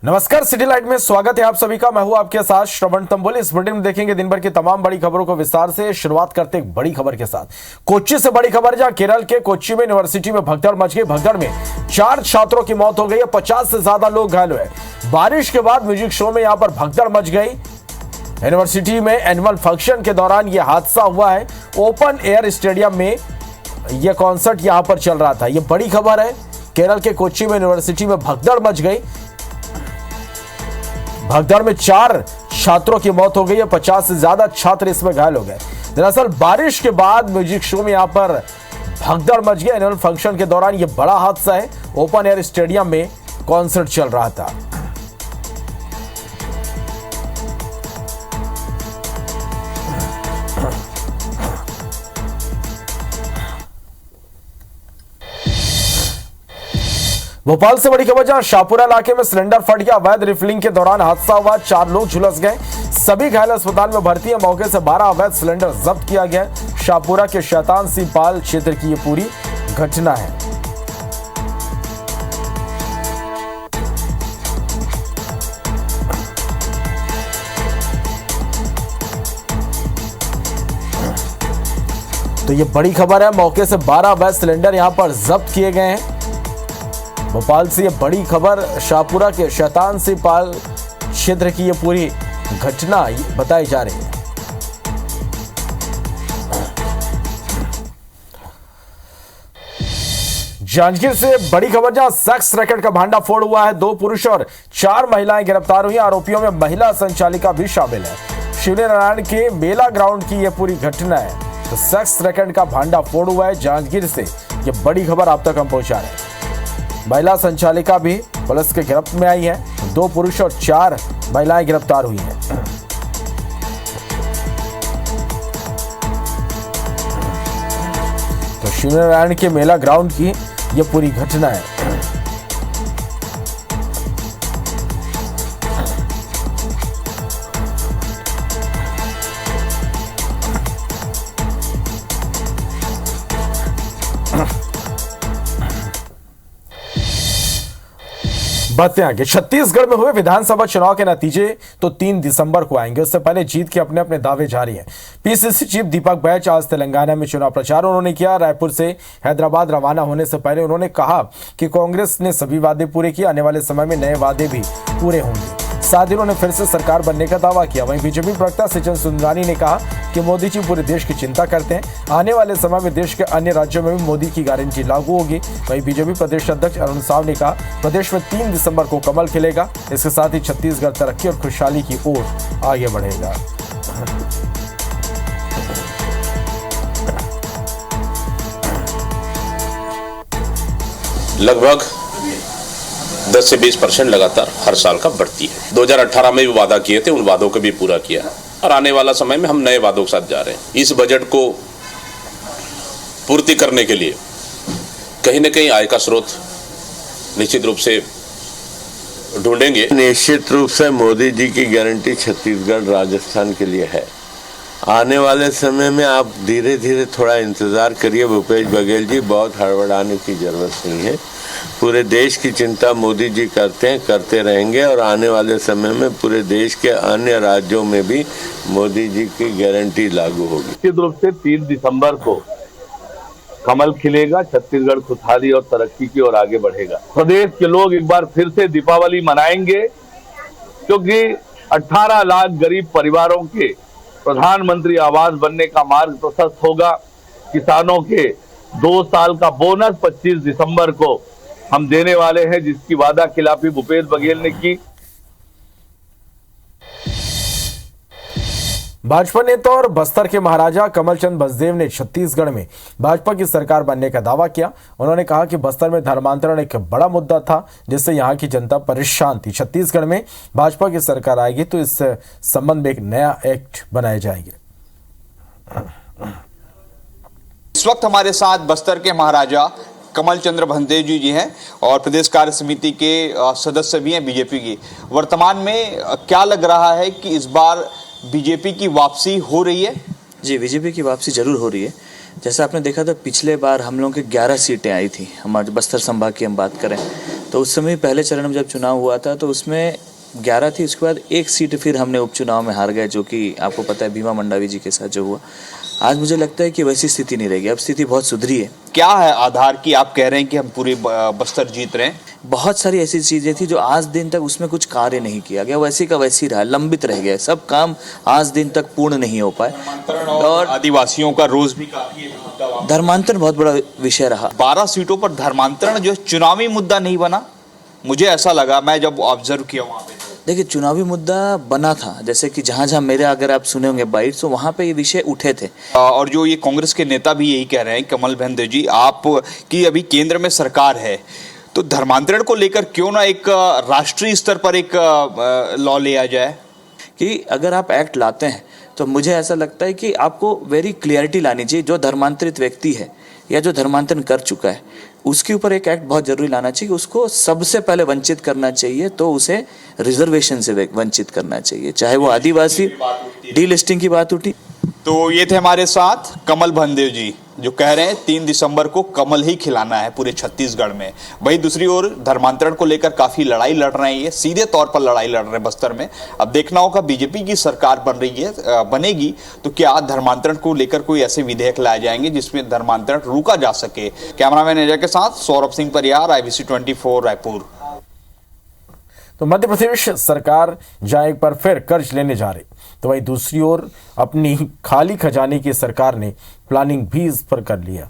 नमस्कार, city light में स्वागत है आप सभी का। मैं हूं आपके साथ श्रवण तंबोली। इस बुलेटिन में देखेंगे दिन भर की तमाम बड़ी खबरों को विस्तार से। शुरुआत करते एक बड़ी खबर के साथ। कोच्चि से बड़ी खबर, जहां केरल के कोच्चि में यूनिवर्सिटी में भगदड़ मच गई। भगदड़ में 4 छात्रों की मौत हो गई है, 50 से ज्यादा लोग घायल हुए। बारिश के बाद म्यूजिक शो में यहां पर भगदड़ मच गई। यूनिवर्सिटी में एनुअल फंक्शन के दौरान यह हादसा हुआ है। ओपन एयर स्टेडियम में यह कॉन्सर्ट यहां पर चल रहा था। यह बड़ी खबर है। केरल के कोच्चि में यूनिवर्सिटी में भगदड़ मच गई। भगदड़ में 4 छात्रों की मौत हो गई है, 50 से ज्यादा छात्र इसमें घायल हो गए। दरअसल बारिश के बाद म्यूजिक शो में यहां पर भगदड़ मच गई। एनुअल फंक्शन के दौरान यह बड़ा हादसा है। ओपन एयर स्टेडियम में कॉन्सर्ट चल रहा था। भोपाल से बड़ी खबर, जहां शाहपुरा इलाके में सिलेंडर फट गया। अवैध रिफिलिंग के दौरान हादसा हुआ, 4 लोग झुलस गए। सभी घायल अस्पताल में भर्ती है। मौके से 12 अवैध सिलेंडर जब्त किया गया। शाहपुरा के शैतान सिंह पाल क्षेत्र की यह पूरी घटना है। तो ये बड़ी खबर है। मौके से 12 अवैध सिलेंडर यहां पर जब्त किए गए हैं। भोपाल से यह बड़ी खबर, शाहपुरा के शैतान सिंह पाल क्षेत्र की यह पूरी घटना बताई जा रही है। जांजगीर से बड़ी खबर, जहां सेक्स रैकेट का भांडाफोड़ हुआ है। 2 पुरुष और 4 महिलाएं गिरफ्तार हुई। आरोपियों में महिला संचालिका भी शामिल है। शिवनारायण के मेला ग्राउंड की यह पूरी घटना है। तो सेक्स रैकेट का भांडाफोड़ हुआ है जांजगीर से। यह बड़ी खबर आप तक हम पहुंचा रहे हैं। महिला संचालिका भी पुलिस के गिरफ्त में आई है। 2 पुरुष और 4 महिलाएं गिरफ्तार हुई हैं। तो शिवनारायण के मेला ग्राउंड की यह पूरी घटना है। बढ़ते आगे, छत्तीसगढ़ में हुए विधानसभा चुनाव के नतीजे तो 3 दिसंबर को आएंगे। उससे पहले जीत के अपने अपने दावे जारी हैं। पीसीसी चीफ दीपक बैच आज तेलंगाना में चुनाव प्रचार उन्होंने किया। रायपुर से हैदराबाद रवाना होने से पहले उन्होंने कहा कि कांग्रेस ने सभी वादे पूरे किए, आने वाले समय में नए वादे भी पूरे होंगे। साथ ही उन्होंने फिर से सरकार बनने का दावा किया। वहीं बीजेपी प्रवक्ता सचिन सुंदरानी ने कहा कि मोदी जी पूरे देश की चिंता करते हैं। आने वाले समय में देश के अन्य राज्यों में भी मोदी की गारंटी लागू होगी। वहीं बीजेपी प्रदेश अध्यक्ष अरुण साव ने कहा प्रदेश में 3 दिसंबर को कमल खिलेगा। इसके साथ ही छत्तीसगढ़ तरक्की और खुशहाली की ओर आगे बढ़ेगा। लगभग 10 से 20% लगातार हर साल का बढ़ती है। 2018 में भी वादा किए थे, उन वादों को भी पूरा किया और आने वाला समय में हम नए वादों के साथ जा रहे हैं। इस बजट को पूर्ति करने के लिए कहीं न कहीं आय का स्रोत निश्चित रूप से ढूंढेंगे। निश्चित रूप से मोदी जी की गारंटी छत्तीसगढ़ राजस्थान के लिए है। आने वाले समय में आप धीरे धीरे थोड़ा इंतजार करिए भूपेश बघेल जी, बहुत हड़बड़ाने की जरूरत नहीं है। पूरे देश की चिंता मोदी जी करते हैं, करते रहेंगे और आने वाले समय में पूरे देश के अन्य राज्यों में भी मोदी जी की गारंटी लागू होगी। निश्चित रूप से 3 दिसंबर को कमल खिलेगा, छत्तीसगढ़ खुशहाली और तरक्की की ओर आगे बढ़ेगा। प्रदेश के लोग एक बार फिर से दीपावली मनाएंगे, क्योंकि 18 लाख गरीब परिवारों के प्रधानमंत्री आवास बनने का मार्ग प्रशस्त होगा। किसानों के 2 साल का बोनस 25 दिसंबर को हम देने वाले हैं, जिसकी वादा खिलाफी भूपेश बघेल ने की। भाजपा नेता और बस्तर के महाराजा कमलचंद बसदेव ने छत्तीसगढ़ में भाजपा की सरकार बनने का दावा किया। उन्होंने कहा कि बस्तर में धर्मांतरण एक बड़ा मुद्दा था, जिससे यहां की जनता परेशान थी। छत्तीसगढ़ में भाजपा की सरकार आएगी तो इस संबंध में एक नया एक्ट बनाए जाएंगे। इस वक्त हमारे साथ बस्तर के महाराजा कमल चंद्र बसदेव जी हैं और प्रदेश कार्य समिति के सदस्य भी हैं बीजेपी की। वर्तमान में क्या लग रहा है कि इस बार बीजेपी की वापसी हो रही है? जी, बीजेपी की वापसी जरूर हो रही है। जैसा आपने देखा था पिछले बार हम लोगों के 11 सीटें आई थी, हमारे बस्तर संभाग की हम बात करें तो उस समय पहले चरण में जब चुनाव हुआ था तो उसमें 11 थी, उसके बाद एक सीट फिर हमने उपचुनाव में हार गए, जो कि आपको पता है भीमा मंडावी जी के साथ जो हुआ। आज मुझे लगता है कि वैसी स्थिति नहीं रहेगी, अब स्थिति बहुत सुधरी है। क्या है आधार की आप कह रहे हैं कि हम पूरे बस्तर जीत रहे हैं? बहुत सारी ऐसी चीज़ें थी जो आज दिन तक उसमें कुछ कार्य नहीं किया गया, वैसी का वैसी रहा, लंबित रह गया, सब काम आज दिन तक पूर्ण नहीं हो पाए। और आदिवासियों का रोज भी काफी मुद्दा, धर्मांतरण बहुत बड़ा विषय रहा। 12 सीटों पर धर्मांतरण जो चुनावी मुद्दा नहीं बना, मुझे ऐसा लगा, मैं जब ऑब्जर्व किया वहां पे। देखिए, चुनावी मुद्दा बना था, जैसे कि जहाँ जहाँ मेरे अगर आप सुने होंगे बाइट्स, तो वहाँ पे ये विषय उठे थे। और जो ये कांग्रेस के नेता भी यही कह रहे हैं, कमल बहन देव जी, आप की अभी केंद्र में सरकार है, तो धर्मांतरण को लेकर क्यों ना एक राष्ट्रीय स्तर पर एक लॉ लिया जाए कि अगर आप एक्ट लाते हैं तो मुझे ऐसा लगता है कि आपको वेरी क्लियरिटी लानी चाहिए। जो धर्मांतरित व्यक्ति है या जो धर्मांतरण कर चुका है उसके ऊपर एक एक्ट बहुत जरूरी लाना चाहिए, उसको सबसे पहले वंचित करना चाहिए, तो उसे रिजर्वेशन से वंचित करना चाहिए, चाहे वो आदिवासी। डीलिस्टिंग की बात उठी। तो ये थे हमारे साथ कमल बहनदेव जी, जो कह रहे हैं 3 दिसंबर को कमल ही खिलाना है पूरे छत्तीसगढ़ में। वहीं दूसरी ओर धर्मांतरण को लेकर काफी लड़ाई लड़ रहे हैं, ये सीधे तौर पर लड़ाई लड़ रहे हैं बस्तर में। अब देखना होगा, बीजेपी की सरकार बनेगी तो क्या धर्मांतरण को लेकर कोई ऐसे विधेयक लाए जाएंगे जिसमें धर्मांतरण रोका जा सके। कैमरामैन अजय के साथ सौरभ सिंह परियार, IBC 24 रायपुर। तो मध्य प्रदेश सरकार जहां एक बार फिर कर्ज लेने जा रही, तो वहीं दूसरी ओर अपनी खाली खजाने की सरकार ने प्लानिंग भी इस पर कर लिया।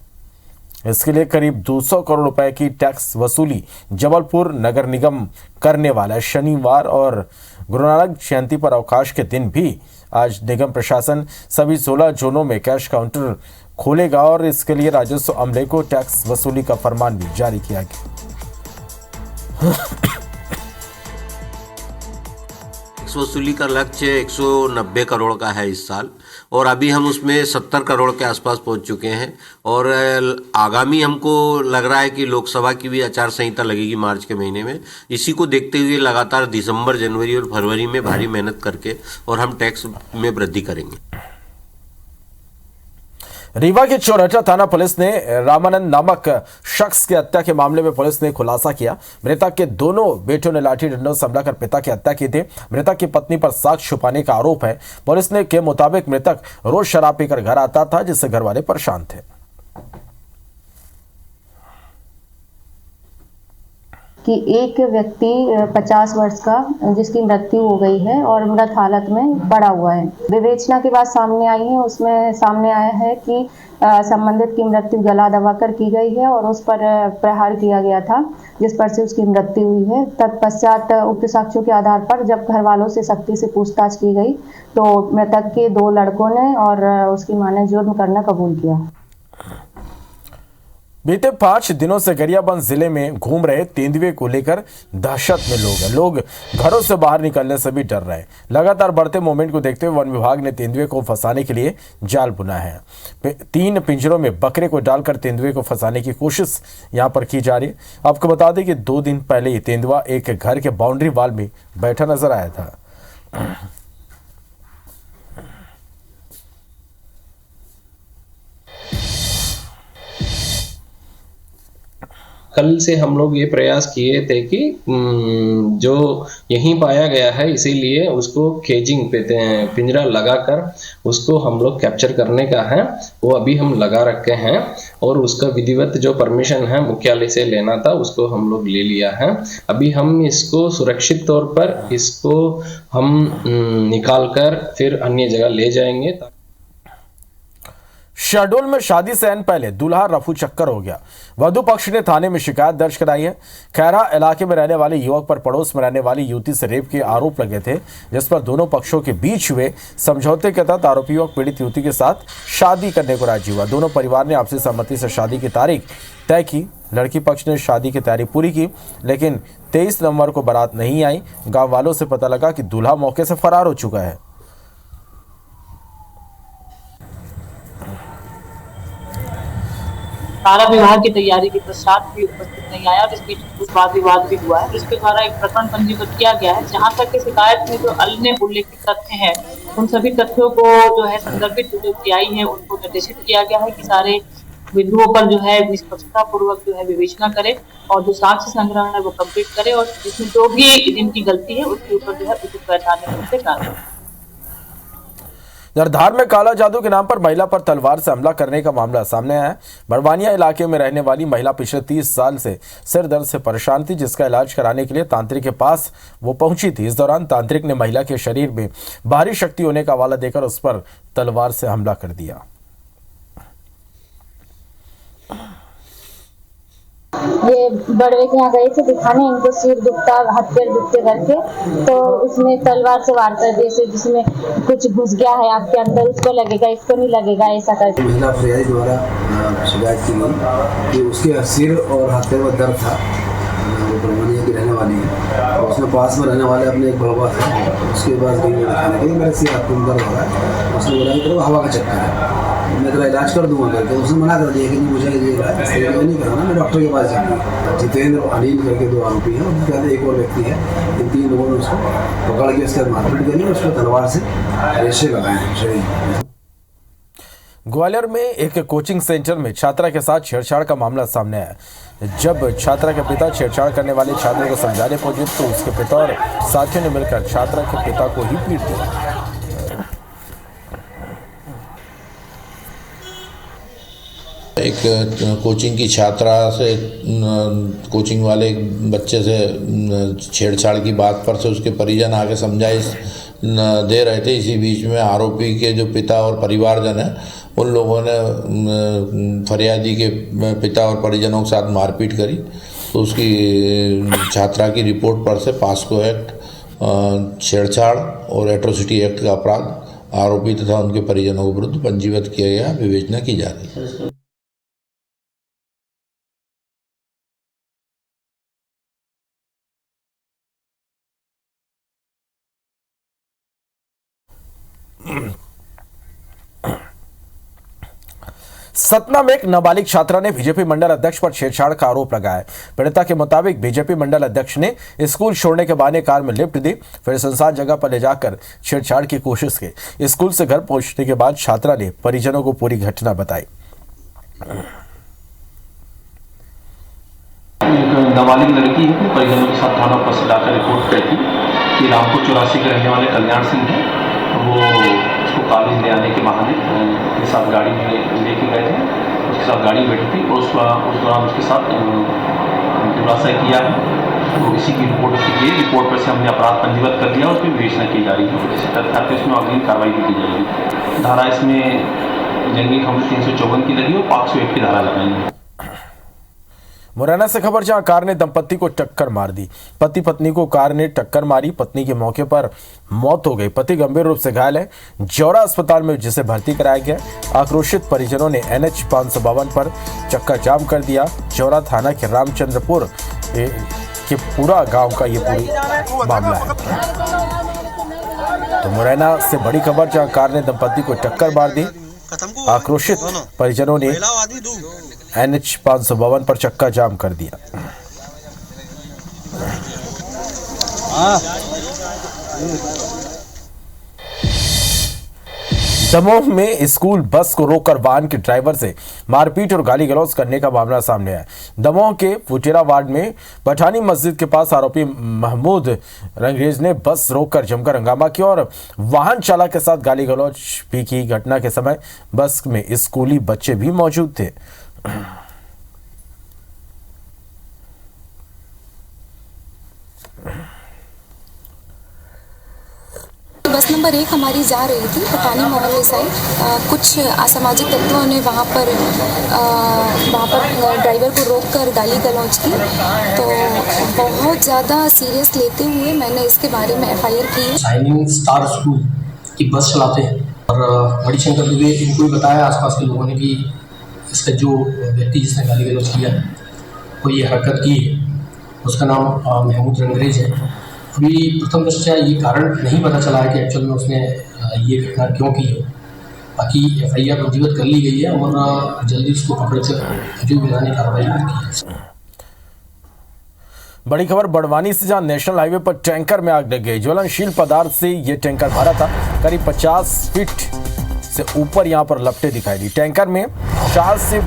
इसके लिए करीब 200 करोड़ रुपए की टैक्स वसूली जबलपुर नगर निगम करने वाला है। शनिवार और गुरु नानक जयंती पर अवकाश के दिन भी आज निगम प्रशासन सभी 16 जोनों में कैश काउंटर खोलेगा और इसके लिए राजस्व अमले को टैक्स वसूली का फरमान भी जारी किया गया। टैक्स वसूली का लक्ष्य 190 करोड़ का है इस साल, और अभी हम उसमें 70 करोड़ के आसपास पहुंच चुके हैं। और आगामी हमको लग रहा है कि लोकसभा की भी आचार संहिता लगेगी मार्च के महीने में। इसी को देखते हुए लगातार दिसंबर, जनवरी और फरवरी में भारी मेहनत करके और हम टैक्स में वृद्धि करेंगे। रीवा के चौरहटा थाना पुलिस ने रामानंद नामक शख्स की हत्या के मामले में पुलिस ने खुलासा किया। मृतक के दोनों बेटों ने लाठी डंडों से हमला कर पिता की हत्या की थी। मृतक की पत्नी पर साक्ष्य छुपाने का आरोप है। पुलिस ने के मुताबिक मृतक रोज शराब पीकर घर आता था, जिससे घर वाले परेशान थे। कि एक व्यक्ति 50 वर्ष का जिसकी मृत्यु हो गई है और मृत हालत में पड़ा हुआ है। विवेचना की बात सामने आई है, उसमें सामने आया है कि संबंधित की मृत्यु गला दबाकर की गई है और उस पर प्रहार किया गया था, जिस पर से उसकी मृत्यु हुई है। तत्पश्चात उक्त साक्ष्यों के आधार पर जब घर वालों से सख्ती से पूछताछ की गई तो मृतक के 2 लड़कों ने और उसकी मां ने जुर्म करना कबूल किया। बीते 5 दिनों से गरियाबंद जिले में घूम रहे तेंदुए को लेकर दहशत में लोग घरों से बाहर निकलने से भी डर रहे हैं। लगातार बढ़ते मूवमेंट को देखते हुए वन विभाग ने तेंदुए को फंसाने के लिए जाल बुना है। 3 पिंजरों में बकरे को डालकर तेंदुए को फंसाने की कोशिश यहां पर की जा रही है। आपको बता दें कि 2 दिन पहले ही तेंदुआ एक घर के बाउंड्री वॉल में बैठा नजर आया था। कल से हम लोग ये प्रयास किए थे कि जो यहीं पाया गया है इसीलिए उसको केजिंग पे पिंजरा लगाकर उसको हम लोग कैप्चर करने का है, वो अभी हम लगा रखे हैं। और उसका विधिवत जो परमिशन है मुख्यालय से लेना था उसको हम लोग ले लिया है। अभी हम इसको सुरक्षित तौर पर इसको हम निकाल कर फिर अन्य जगह ले जाएंगे। शहडोल में शादी से एन पहले दूल्हा रफू चक्कर हो गया। वधु पक्ष ने थाने में शिकायत दर्ज कराई है। खैरा इलाके में रहने वाले युवक पर पड़ोस में रहने वाली युवती से रेप के आरोप लगे थे, जिस पर दोनों पक्षों के बीच हुए समझौते के तहत आरोपी युवक पीड़ित युवती के साथ शादी करने को राजी हुआ। दोनों परिवार ने आपसी सहमति से शादी की तारीख तय की। लड़की पक्ष ने शादी की तैयारी पूरी की, लेकिन 23 नवंबर को बारात नहीं आई। गाँव वालों से पता लगा कि दूल्हा मौके से फरार हो चुका है। सारा विवाह की तैयारी के पश्चात भी उपस्थित नहीं आया और इस बीच कुछ वाद विवाद भी हुआ है। इसके द्वारा एक प्रकरण पंजीबद्ध किया गया है। जहां तक कि शिकायत में जो अन्य उल्लेखित तथ्य हैं उन सभी तथ्यों को जो है संदर्भित जो PI है उनको निर्देशित किया गया है कि सारे बिंदुओं पर जो है निष्पक्षता पूर्वक जो है विवेचना करे और जो साक्ष्य संग्रहण है वो कंप्लीट करे और जिसमें जो भी जिनकी गलती है उसके ऊपर जो है उचित वैधानिक रूप से कार्रवाई। धार में काला जादू के नाम पर महिला पर तलवार से हमला करने का मामला सामने आया है। बड़वानिया इलाके में रहने वाली महिला पिछले 30 साल से सिर दर्द से परेशान थी, जिसका इलाज कराने के लिए तांत्रिक के पास वो पहुंची थी। इस दौरान तांत्रिक ने महिला के शरीर में भारी शक्ति होने का हवाला देकर उस पर तलवार से हमला कर दिया। ये बड़वे के यहाँ गए थे दिखाने, इनको सिर दुखता हाथ पैर दुखते करके, तो उसमें तलवार से वार कर दिए, जिसमें कुछ घुस गया है आपके अंदर, उसको लगेगा इसको नहीं लगेगा, ऐसा करके। महिला फरियादी द्वारा शिकायत की गई कि उसके सिर और हाथ पैर में दर्द था। वो बड़वानिया की रहने वाली है और उसने पास में रहने वाले अपने एक बड़वा था, उसके पास गई दिखाने के लिए मेरे सिर हाथ में दर्द हो रहा है। उसने बोला कि हवा का चक्कर है, मैं तेरा इलाज कर दूंगा करके। उसने मना कर दिया कि नहीं, मुझे ये इलाज इस तरीके का नहीं कराना, मैं डॉक्टर के पास जाऊँगी। जितेंद्र और अनिल करके 2 आरोपी हैं, उनके बाद एक और व्यक्ति है। इन 3 लोगों ने उसको पकड़ के उसके मारपीट करी और उसको तलवार से रेशे लगाए शरीर में। ग्वालियर में एक कोचिंग सेंटर में छात्रा के साथ छेड़छाड़ का मामला सामने आया। जब छात्रा के पिता छेड़छाड़ करने वाले छात्र को समझाने पहुंचे तो उसके पिता और साथियों ने मिलकर छात्रा के पिता को ही पीट दिया। एक कोचिंग की छात्रा से कोचिंग वाले एक बच्चे से छेड़छाड़ की बात पर से उसके परिजन आके समझाइश दे रहे थे। इसी बीच में आरोपी के जो पिता और परिवारजन हैं, उन लोगों ने फरियादी के पिता और परिजनों के साथ मारपीट करी। तो उसकी छात्रा की रिपोर्ट पर से पास्को एक्ट, छेड़छाड़ और एट्रोसिटी एक्ट का अपराध आरोपी तथा उनके परिजनों के विरुद्ध पंजीबद्ध किया गया, विवेचना की जा रही है। सतना में एक नाबालिग छात्रा ने बीजेपी मंडल अध्यक्ष पर छेड़छाड़ का आरोप लगाया। पीड़िता के मुताबिक बीजेपी मंडल अध्यक्ष ने स्कूल छोड़ने के बहाने कार में लिफ्ट दी, फिर सुनसान जगह पर ले जाकर छेड़छाड़ की कोशिश की। स्कूल से घर पहुंचने के बाद छात्रा ने परिजनों को पूरी घटना बताई। एक नाबालिग लड़की है, परिजनों के साथ थाना पर लाकर रिपोर्ट की कि रामपुर 84 के रहने वाले कल्याण सिंह है, वो उसको कॉलेज ले आने के बहाने के साथ गाड़ी में लेके गए थे। उसके साथ गाड़ी बैठी थी और उस दौरान उसके साथ दुराचार किया है। तो इसी की रिपोर्ट उसकी की, रिपोर्ट पर से हमने अपराध पंजीबद्ध कर दिया और उसकी विवेचना की जा रही है। इसी तथ्य पे उसमें अग्रिम कार्रवाई भी की जाएगी। धारा इसमें जंगी हमले 354 की लगी और 501 की धारा लगाई है। मुरैना से खबर, जहां कार ने दंपत्ति को टक्कर मार दी। पति पत्नी को कार ने टक्कर मारी, पत्नी की मौके पर मौत हो गई। पति गंभीर रूप से घायल है, जौरा अस्पताल में जिसे भर्ती कराया गया। आक्रोशित परिजनों ने NH 552 पर चक्का जाम कर दिया। जौरा थाना के रामचंद्रपुर के पूरा गांव का ये पूरी मामला है। तो मुरैना से बड़ी खबर, जहां कार ने दंपत्ति को टक्कर मार दी। आक्रोशित परिजनों ने NH 552 पर चक्का जाम कर दिया। दमोह में स्कूल बस को रोककर वाहन के ड्राइवर से मारपीट और गाली गलौज करने का मामला सामने आया। दमोह के फुटेरा वार्ड में पठानी मस्जिद के पास आरोपी महमूद रंगरेज ने बस रोककर जमकर हंगामा किया और वाहन चालक के साथ गाली गलौज भी की। घटना के समय बस में स्कूली बच्चे भी मौजूद थे। बस नंबर 1 हमारी जा रही थी पठानी मोहल्ले साइड। कुछ असामाजिक तत्वों ने वहाँ पर ड्राइवर को रोककर गाली गलौज की, तो बहुत ज़्यादा सीरियस लेते हुए मैंने इसके बारे में FIR की है। शाइनिंग स्टार स्कूल की बस चलाते हैं और मणिशंकर दुबे इनको भी बताया आसपास के लोगों ने कि इसका जो व्यक्ति जिसने गाली गलौज किया वो ये हरकत की है, उसका नाम महमूद रंगरेज है। अभी प्रथम दृष्टया ये कारण नहीं पता चला है कि एक्चुअल में उसने ये घटना क्यों की है। बाकी FIR पंजीबद्ध कर ली गई है और जल्दी उसको पकड़कर जो वैधानिक कार्रवाई की है। बड़ी खबर बड़वानी से, जहां नेशनल हाईवे पर टैंकर में आग लग गई। ज्वलनशील पदार्थ से यह टैंकर भरा था। करीब 50 फीट से ऊपर यहां पर लपटें दिखाई दी। टैंकर में 4 से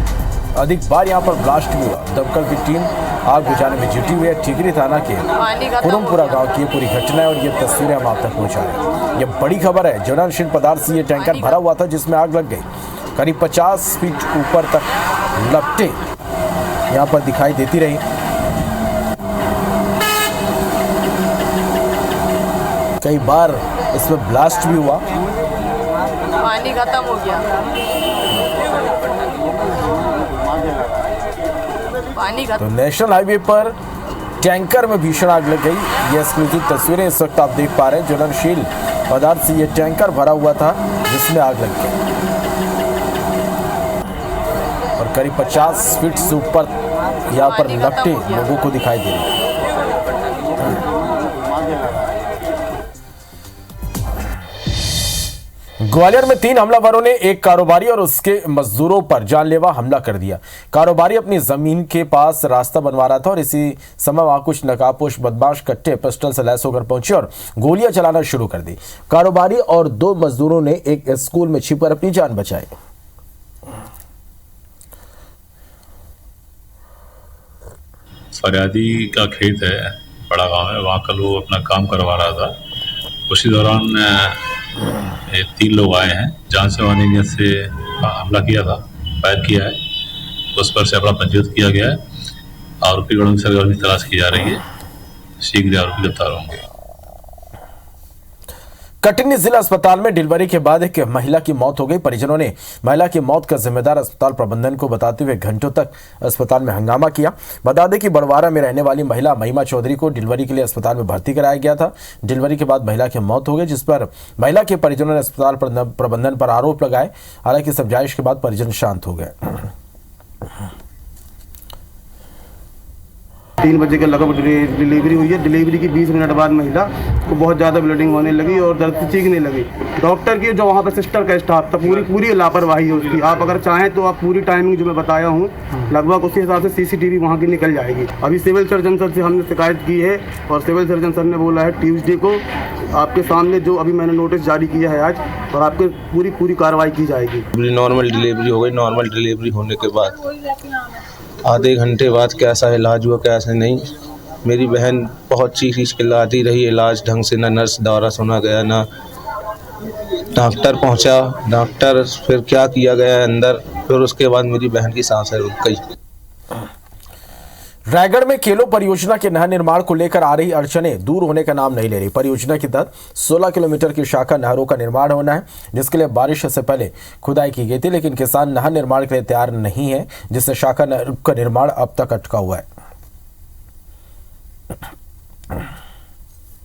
अधिक बार यहाँ पर ब्लास्ट भी हुआ। दमकल की टीम आग बुझाने में जुटी हुई है। ठीकरी थाना के कुरुमपुरा गांव की पूरी घटना है और ये तस्वीरें हम आप तक पहुंचा रहे हैं। ये बड़ी खबर है। ज्वलनशील पदार्थ से ये टैंकर भरा हुआ था जिसमें आग लग गई। करीब 50 फीट ऊपर तक लपटें यहाँ पर दिखाई देती रही। कई बार इसमें ब्लास्ट भी हुआ। पानी खत्म हो गया, पानी तो नेशनल हाईवे पर टैंकर में भीषण आग लग गई। ये एक्सक्लूसिव तस्वीरें इस वक्त आप देख पा रहे हैं। ज्वलनशील पदार्थ से ये टैंकर भरा हुआ था जिसमें आग लग गई और करीब 50 फीट से ऊपर यहाँ पर लपटें लोगों को दिखाई दे रही। ग्वालियर में 3 हमलावरों ने एक कारोबारी और उसके मजदूरों पर जानलेवा हमला कर दिया। कारोबारी अपनी जमीन के पास रास्ता बनवा रहा था और इसी समय वहां कुछ नकाबपोश बदमाश कट्टे पिस्टल से लैस होकर पहुंचे और गोलियां चलाना शुरू कर दी। कारोबारी और 2 मजदूरों ने एक स्कूल में छिपकर अपनी जान बचाई। फरियादी का खेत है, बड़ा गांव है, वहाँ कल वो अपना काम करवा रहा था। उसी दौरान 3 लोग आए हैं, जान से मारने की नीयत से हमला किया था, फायर किया है। उस पर से अपना पंजीकृत किया गया है। आरोपी गणों की तलाश की जा रही है। शीघ्र आरोपी गिरफ्तार होंगे। कटनी जिला अस्पताल में डिलीवरी के बाद एक महिला की मौत हो गई। परिजनों ने महिला की मौत का जिम्मेदार अस्पताल प्रबंधन को बताते हुए घंटों तक अस्पताल में हंगामा किया। बता दें कि बड़वारा में रहने वाली महिला महिमा चौधरी को डिलीवरी के लिए अस्पताल में भर्ती कराया गया था। डिलीवरी के बाद महिला की मौत हो गई, जिस पर महिला के परिजनों ने अस्पताल प्रबंधन पर आरोप लगाए। हालांकि समझाइश के बाद परिजन शांत हो गए। 3 बजे के लगभग डिलीवरी हुई है। डिलीवरी की 20 मिनट बाद महिला को बहुत ज़्यादा ब्लीडिंग होने लगी और दर्द से चीखने लगी। डॉक्टर की जो वहाँ पर सिस्टर का स्टाफ था, पूरी लापरवाही है उसकी। आप अगर चाहें तो आप पूरी टाइमिंग जो मैं बताया हूँ लगभग उसी हिसाब से CCTV वहाँ की निकल जाएगी। अभी सिविल सर्जन सर से हमने शिकायत की है और सिविल सर्जन सर ने बोला है ट्यूसडे को आपके सामने जो अभी मैंने नोटिस जारी किया है आज, और आपके पूरी कार्रवाई की जाएगी। नॉर्मल डिलीवरी हो गई। नॉर्मल डिलीवरी होने के बाद आधे घंटे बाद कैसा इलाज हुआ कैसा नहीं, मेरी बहन बहुत चीख चिल्लाती रही। इलाज ढंग से, ना नर्स द्वारा सुना गया, ना डॉक्टर पहुंचा। डॉक्टर फिर क्या किया गया अंदर, फिर उसके बाद मेरी बहन की सांसें रुक गई। रायगढ़ में खेलो परियोजना के नहर निर्माण को लेकर आ रही अड़चनें दूर होने का नाम नहीं ले रही। परियोजना के तहत 16 किलोमीटर की शाखा नहरों का निर्माण होना है, जिसके लिए बारिश से पहले खुदाई की गई थी, लेकिन किसान नहर निर्माण के लिए तैयार नहीं है, जिससे शाखा नहर का निर्माण अब तक अटका हुआ है।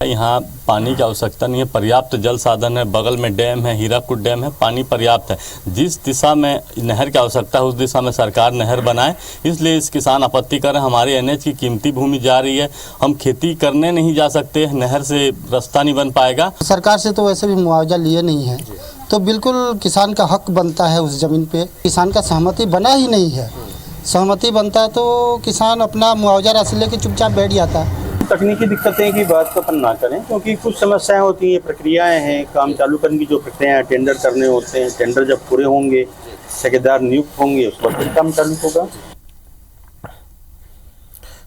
यहाँ पानी की आवश्यकता नहीं है, पर्याप्त जल साधन है, बगल में डैम है, हीराकुद डैम है, पानी पर्याप्त है। जिस दिशा में नहर की आवश्यकता है उस दिशा में सरकार नहर बनाए, इसलिए इस किसान आपत्ति कर रहे हैं। हमारे NH की कीमती भूमि जा रही है, हम खेती करने नहीं जा सकते, नहर से रास्ता नहीं बन पाएगा। सरकार से तो वैसे भी मुआवजा लिए नहीं है, तो बिल्कुल किसान का हक बनता है उस जमीन पे। किसान का सहमति बना ही नहीं है। सहमति बनता है तो किसान अपना मुआवजा राशि लेके चुपचाप बैठ जाता है। तकनीकी दिक्कतें की बात तो अपन ना करें, क्योंकि कुछ समस्याएं होती हैं, प्रक्रियाएं हैं, काम चालू करने की जो प्रक्रियाएं, टेंडर करने होते हैं। टेंडर जब पूरे होंगे, ठेकेदार नियुक्त होंगे, उस वक्त फिर काम चालू होगा।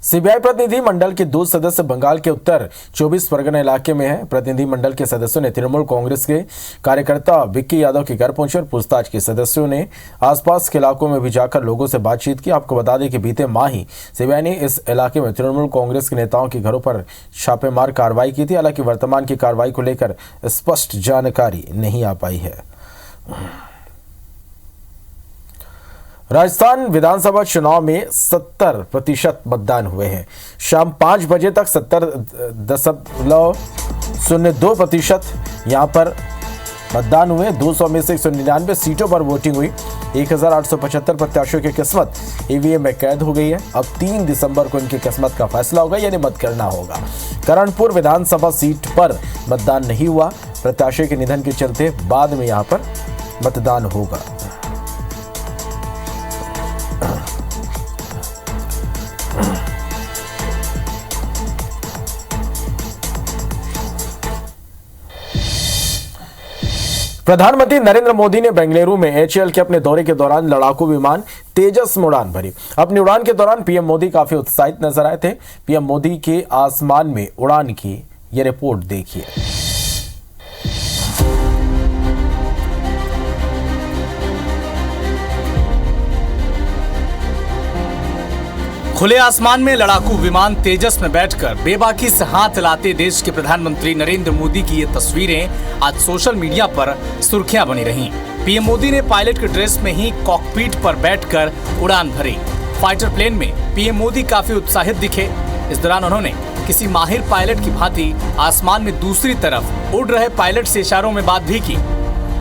सीबीआई प्रतिनिधि मंडल के 2 सदस्य बंगाल के उत्तर 24 परगना इलाके में हैं। प्रतिनिधि मंडल के सदस्यों ने तृणमूल कांग्रेस के कार्यकर्ता विक्की यादव के घर पहुंचे और पूछताछ की। सदस्यों ने आसपास के इलाकों में भी जाकर लोगों से बातचीत की। आपको बता दें कि बीते माह ही सीबीआई ने इस इलाके में तृणमूल कांग्रेस के नेताओं के घरों पर छापेमार कार्रवाई की थी। हालांकि वर्तमान की कार्रवाई को लेकर स्पष्ट जानकारी नहीं आ पाई है। राजस्थान विधानसभा चुनाव में 70% मतदान हुए हैं। शाम 5 बजे तक 70.02% यहां पर मतदान हुए। 200 में से 199 सीटों पर वोटिंग हुई। 1875 प्रत्याशियों की किस्मत ईवीएम में कैद हो गई है। अब 3 दिसंबर को इनकी किस्मत का फैसला होगा, यानी मतगणना होगा। करणपुर विधानसभा सीट पर मतदान नहीं हुआ। प्रत्याशी के निधन के चलते बाद में यहां पर मतदान होगा। प्रधानमंत्री नरेंद्र मोदी ने बेंगलुरु में एचएएल के अपने दौरे के दौरान लड़ाकू विमान तेजस में उड़ान भरी। अपनी उड़ान के दौरान पीएम मोदी काफी उत्साहित नजर आए थे। पीएम मोदी के आसमान में उड़ान की ये रिपोर्ट देखिए। खुले आसमान में लड़ाकू विमान तेजस में बैठकर बेबाकी से हाथ हिलाते देश के प्रधानमंत्री नरेंद्र मोदी की ये तस्वीरें आज सोशल मीडिया पर सुर्खियां बनी रहीं। पीएम मोदी ने पायलट के ड्रेस में ही कॉकपिट पर बैठकर उड़ान भरी। फाइटर प्लेन में पीएम मोदी काफी उत्साहित दिखे। इस दौरान उन्होंने किसी माहिर पायलट की भांति आसमान में दूसरी तरफ उड़ रहे पायलट से इशारों में बात भी की।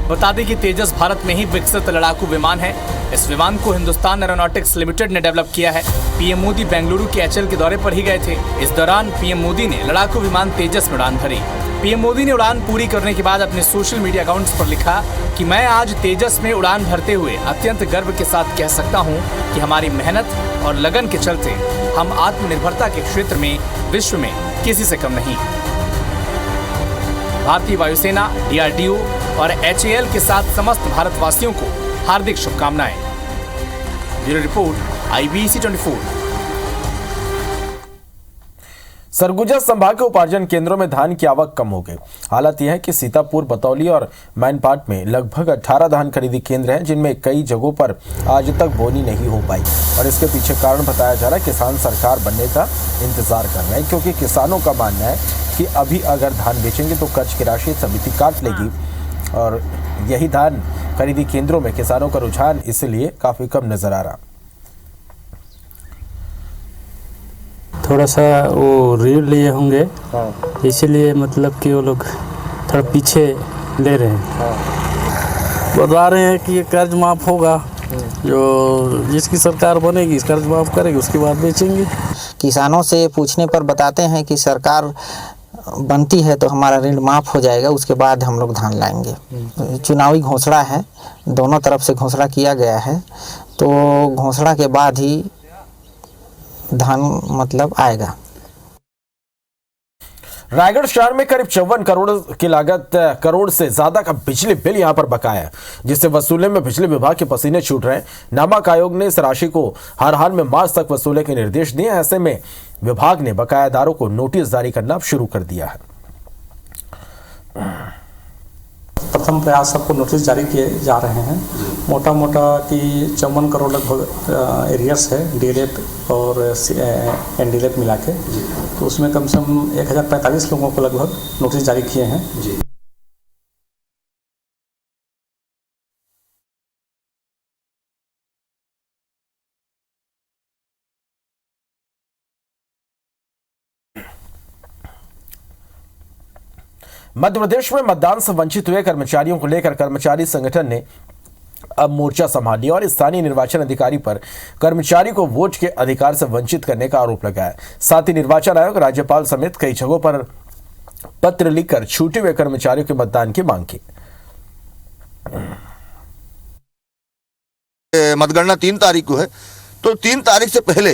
बता दें कि तेजस भारत में ही विकसित लड़ाकू विमान है। इस विमान को हिंदुस्तान एरोनॉटिक्स लिमिटेड ने डेवलप किया है। पीएम मोदी बेंगलुरु के एचएएल के दौरे पर ही गए थे। इस दौरान पीएम मोदी ने लड़ाकू विमान तेजस में उड़ान भरी। पीएम मोदी ने उड़ान पूरी करने के बाद अपने सोशल मीडिया अकाउंट्स पर लिखा कि मैं आज तेजस में उड़ान भरते हुए अत्यंत गर्व के साथ कह सकता हूं कि हमारी मेहनत और लगन के चलते हम आत्मनिर्भरता के क्षेत्र में विश्व में किसी से कम नहीं। भारतीय वायुसेना, डीआरडीओ और एचएएल के साथ समस्त भारतवासियों को हार्दिक शुभकामनाएं। Bureau report, IBC 24। सरगुजा संभाग के उपार्जन केंद्रों में धान की आवक कम हो गई। हालत यह है कि सीतापुर, बतौली और मैनपाट में लगभग 18 धान खरीदी केंद्र हैं, जिनमें कई जगहों पर आज तक बोनी नहीं हो पाई और इसके पीछे कारण बताया जा रहा है किसान सरकार बनने का इंतजार कर रहे हैं, क्योंकि किसानों का मानना है कि अभी अगर धान बेचेंगे तो कर्ज की राशि समिति काट लेगी और यही धान खरीदी केंद्रों में किसानों का रुझान इसलिए काफी कम नजर आ रहा। थोड़ा सा वो ऋण लिए होंगे, इसीलिए मतलब कि वो लोग थोड़ा पीछे ले रहे हैं। बता रहे हैं कि ये कर्ज माफ होगा, जो जिसकी सरकार बनेगी कर्ज माफ करेगी, उसके बाद बेचेंगे। किसानों से पूछने पर बताते हैं कि सरकार बनती है तो हमारा ऋण माफ हो जाएगा, उसके बाद हम लोग धान लाएंगे। चुनावी घोषणा है, दोनों तरफ से घोषणा किया गया है, तो घोषणा के बाद ही धान मतलब आएगा। रायगढ़ शहर में करीब 54 करोड़ की लागत करोड़ से ज्यादा का बिजली बिल यहां पर बकाया है, जिससे वसूलने में बिजली विभाग के पसीने छूट रहे हैं। नामक आयोग ने इस राशि को हर हाल में मार्च तक वसूलने के निर्देश दिए। ऐसे में विभाग ने बकायादारों को नोटिस जारी करना शुरू कर दिया है। प्रथम प्रयास सबको नोटिस जारी किए जा रहे हैं। मोटा मोटा कि 54 करोड़ लगभग एरियर्स है, डीएलएफ और एनडीएलएफ मिला के, तो उसमें कम से कम 1045 लोगों को लगभग नोटिस जारी किए हैं। मध्य प्रदेश में मतदान से वंचित हुए कर्मचारियों को लेकर कर्मचारी संगठन ने अब मोर्चा संभाल लिया और स्थानीय निर्वाचन अधिकारी पर कर्मचारी को वोट के अधिकार से वंचित करने का आरोप लगाया। साथ ही निर्वाचन आयोग, राज्यपाल समेत कई जगहों पर पत्र लिखकर छूटे हुए कर्मचारियों के मतदान की मांग की। मतगणना 3 तारीख को है, तो 3 तारीख से पहले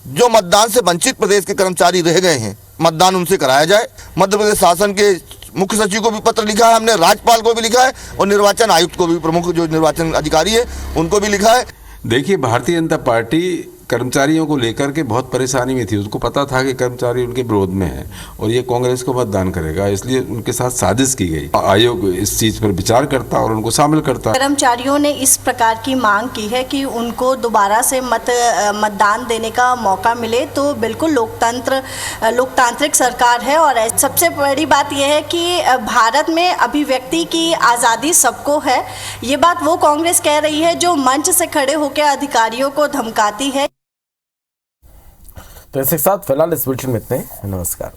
जो मतदान से वंचित प्रदेश के कर्मचारी रह गए हैं, मतदान उनसे कराया जाए। मध्य प्रदेश शासन के मुख्य सचिव को भी पत्र लिखा है हमने, राज्यपाल को भी लिखा है और निर्वाचन आयुक्त को भी, प्रमुख जो निर्वाचन अधिकारी है उनको भी लिखा है। देखिए, भारतीय जनता पार्टी कर्मचारियों को लेकर के बहुत परेशानी में थी। उसको पता था कि कर्मचारी उनके विरोध में है और ये कांग्रेस को मतदान करेगा, इसलिए उनके साथ साजिश की गई। आयोग इस चीज पर विचार करता और उनको शामिल करता। कर्मचारियों ने इस प्रकार की मांग की है कि उनको दोबारा से मतदान देने का मौका मिले, तो बिल्कुल लोकतांत्रिक सरकार है। और सबसे बड़ी बात यह है कि भारत में अभिव्यक्ति की आज़ादी सबको है। ये बात वो कांग्रेस कह रही है जो मंच से खड़े होकर अधिकारियों को धमकाती है। तो इसके साथ फिलहाल इस बुलेटिन में इतने। नमस्कार।